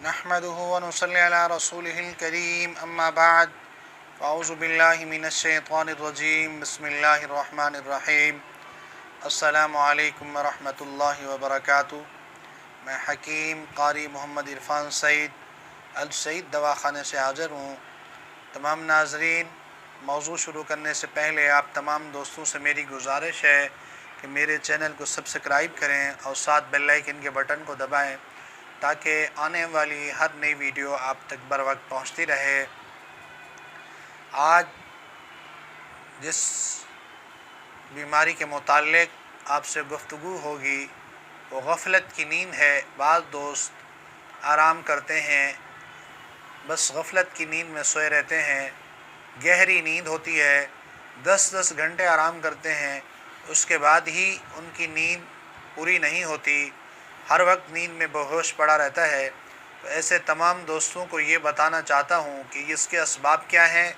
नहमदुहु व नुसल्ली अला रसूलिहिल करीम अम्मा बाद फ़अऊज़ु बिल्लाहि मिनश्शैतानिर्रजीम बिस्मिल्लाहिर्रहमानिर्रहीम अस्सलामु अलैकुम व रहमतुल्लाहि व बरकातुहू। मैं हकीम कारी मोहम्मद इरफ़ान सईद अल सईद दवाख़ाने से हाज़िर हूँ। तमाम नाज़रीन, मौज़ू शुरू करने से पहले आप तमाम दोस्तों से मेरी गुजारिश है कि मेरे चैनल को सब्सक्राइब करें और साथ बेल आइकन के बटन को दबाएं ताकि आने वाली हर नई वीडियो आप तक बर वक्त पहुँचती रहे। आज जिस बीमारी के मुताल्लिक़ आपसे गुफ्तगू होगी वो गफ़लत की नींद है। बाज़ दोस्त आराम करते हैं, बस गफ़लत की नींद में सोए रहते हैं। गहरी नींद होती है, 10-10 घंटे आराम करते हैं, उसके बाद ही उनकी नींद पूरी नहीं होती, हर वक्त नींद में बेहोश पड़ा रहता है। तो ऐसे तमाम दोस्तों को ये बताना चाहता हूँ कि इसके असबाब क्या हैं।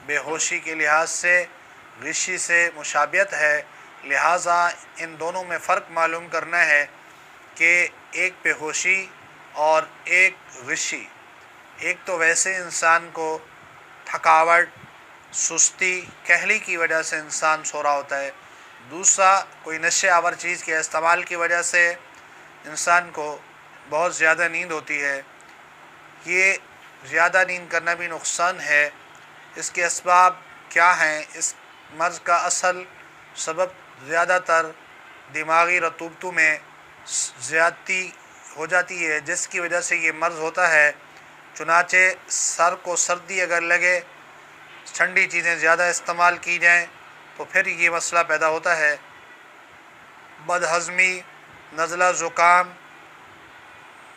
बेहोशी के लिहाज से ग़िशी से मुशाबियत है, लिहाजा इन दोनों में फ़र्क मालूम करना है कि एक बेहोशी और एक ग़िशी। एक तो वैसे इंसान को थकावट, सुस्ती, कहली की वजह से इंसान सो रहा होता है। दूसरा कोई नशे आवर चीज़ के इस्तेमाल की वजह से इंसान को बहुत ज़्यादा नींद होती है। ये ज़्यादा नींद करना भी नुकसान है। इसके असबाब क्या हैं? इस मर्ज़ का असल सबब ज़्यादातर दिमागी रतूबतों में ज़्यादती हो जाती है, जिसकी वजह से ये मर्ज़ होता है। चुनाचे सर को सर्दी अगर लगे, ठंडी चीज़ें ज़्यादा इस्तेमाल की जाएं तो फिर ये मसला पैदा होता है। बदहज़मी, नज़ला, ज़ुकाम,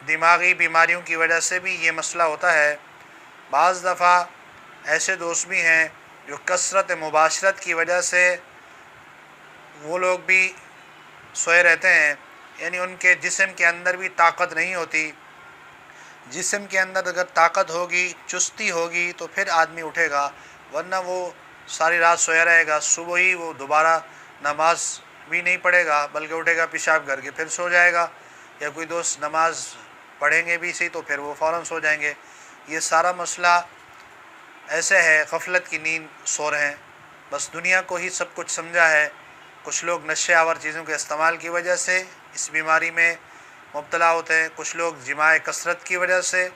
दिमागी बीमारियों की वजह से भी ये मसला होता है। बाज़ दफ़ा ऐसे दोस्त भी हैं जो कसरत मुबाशरत की वजह से वो लोग भी सोए रहते हैं, यानी उनके जिस्म के अंदर भी ताकत नहीं होती। जिस्म के अंदर अगर ताकत होगी, चुस्ती होगी तो फिर आदमी उठेगा, वरना वो सारी रात सोया रहेगा। सुबह ही वो दोबारा नमाज भी नहीं पढ़ेगा, बल्कि उठेगा, पेशाब करके फिर सो जाएगा, या कोई दोस्त नमाज पढ़ेंगे भी सही तो फिर वो फ़ौरन सो जाएंगे। ये सारा मसला ऐसे है, गफ़लत की नींद सो रहे हैं, बस दुनिया को ही सब कुछ समझा है। कुछ लोग नशे आवर चीज़ों के इस्तेमाल की वजह से इस बीमारी में मुब्तला होते हैं, कुछ लोग जिमाए कसरत की वजह से,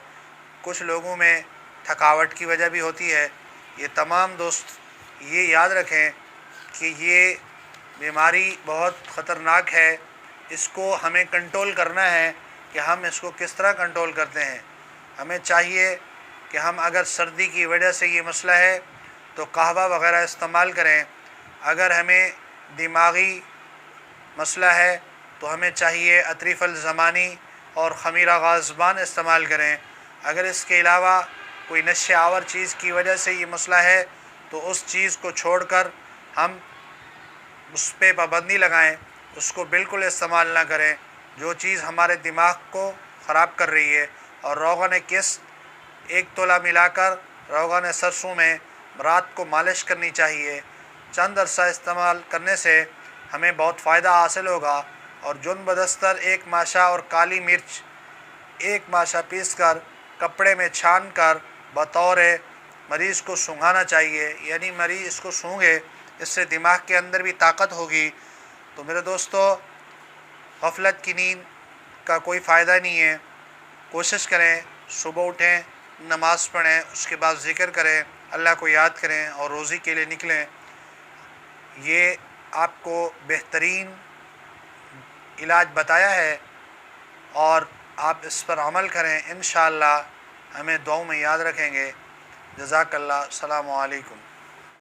कुछ लोगों में थकावट की वजह भी होती है। ये तमाम दोस्त ये याद रखें कि ये बीमारी बहुत ख़तरनाक है। इसको हमें कंट्रोल करना है कि हम इसको किस तरह कंट्रोल करते हैं। हमें चाहिए कि हम अगर सर्दी की वजह से ये मसला है तो कहवा वग़ैरह इस्तेमाल करें। अगर हमें दिमागी मसला है तो हमें चाहिए अतरीफ़ल ज़मानी और ख़मीरा ग़ाज़बान इस्तेमाल करें। अगर इसके अलावा कोई नशे आवर चीज़ की वजह से ये मसला है तो उस चीज़ को छोड़कर हम उस पर पाबंदी लगाएं, उसको बिल्कुल इस्तेमाल ना करें जो चीज़ हमारे दिमाग को ख़राब कर रही है। और रोग़न किस 1 तोला मिलाकर रोग़न सरसों में रात को मालिश करनी चाहिए। चंद अरसा इस्तेमाल करने से हमें बहुत फ़ायदा हासिल होगा। और जुन बदस्तर 1 माशा और काली मिर्च 1 माशा पीस कर कपड़े में छान कर बतौर मरीज़ को सूंघाना चाहिए, यानी मरीज़ इसको सूंघे, इससे दिमाग के अंदर भी ताकत होगी। तो मेरे दोस्तों, गफ़लत की नींद का कोई फ़ायदा नहीं है। कोशिश करें सुबह उठें, नमाज़ पढ़ें, उसके बाद ज़िक्र करें, अल्लाह को याद करें और रोज़ी के लिए निकलें। ये आपको बेहतरीन इलाज बताया है और आप इस पर अमल करें। इंशाअल्लाह हमें दुआओं में याद रखेंगे। जज़ाकल्लाह। अस्सलामु अलैकुम।